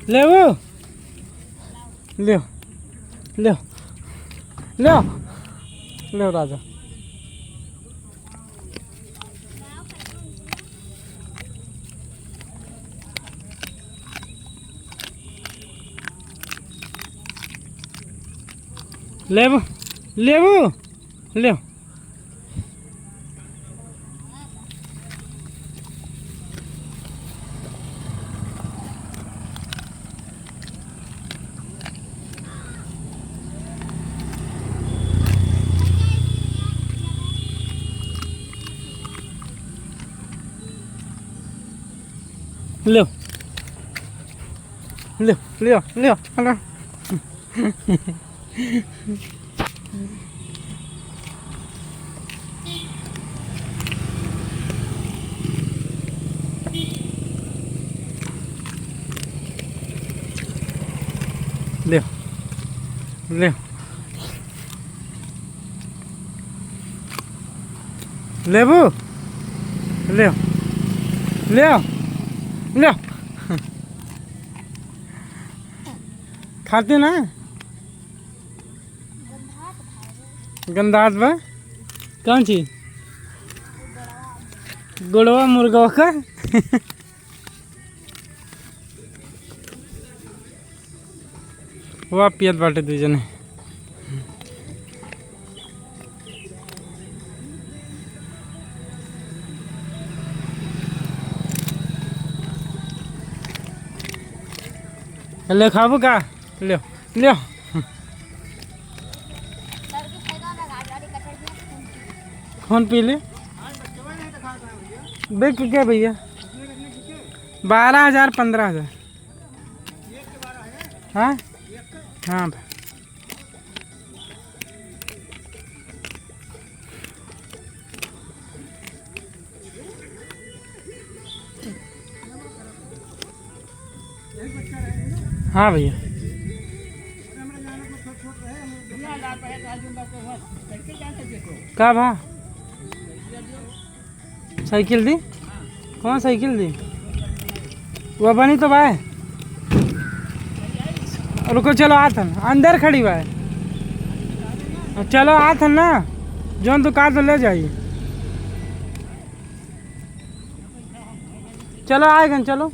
ले वो ले ले ले ले राजा ले वो ले वो ले ले ले ले ले ले ले ले ले वो ले ले ले खाते ना गंदात बा कौन चीज गुड़वा मुर्गा का वो पियत बाटे दू जने ले खाबू का ले ले कौन पी ले बेच क्या भैया 12,000 15,000 हाँ हाँ हाँ भैया का भा साइकिल दी कौन साइकिल दी वो बनी तो भाई रुको चलो आथन अंदर खड़ी भाई चलो आथन ना जोन दुकान तो ले जाइए चलो आएगा चलो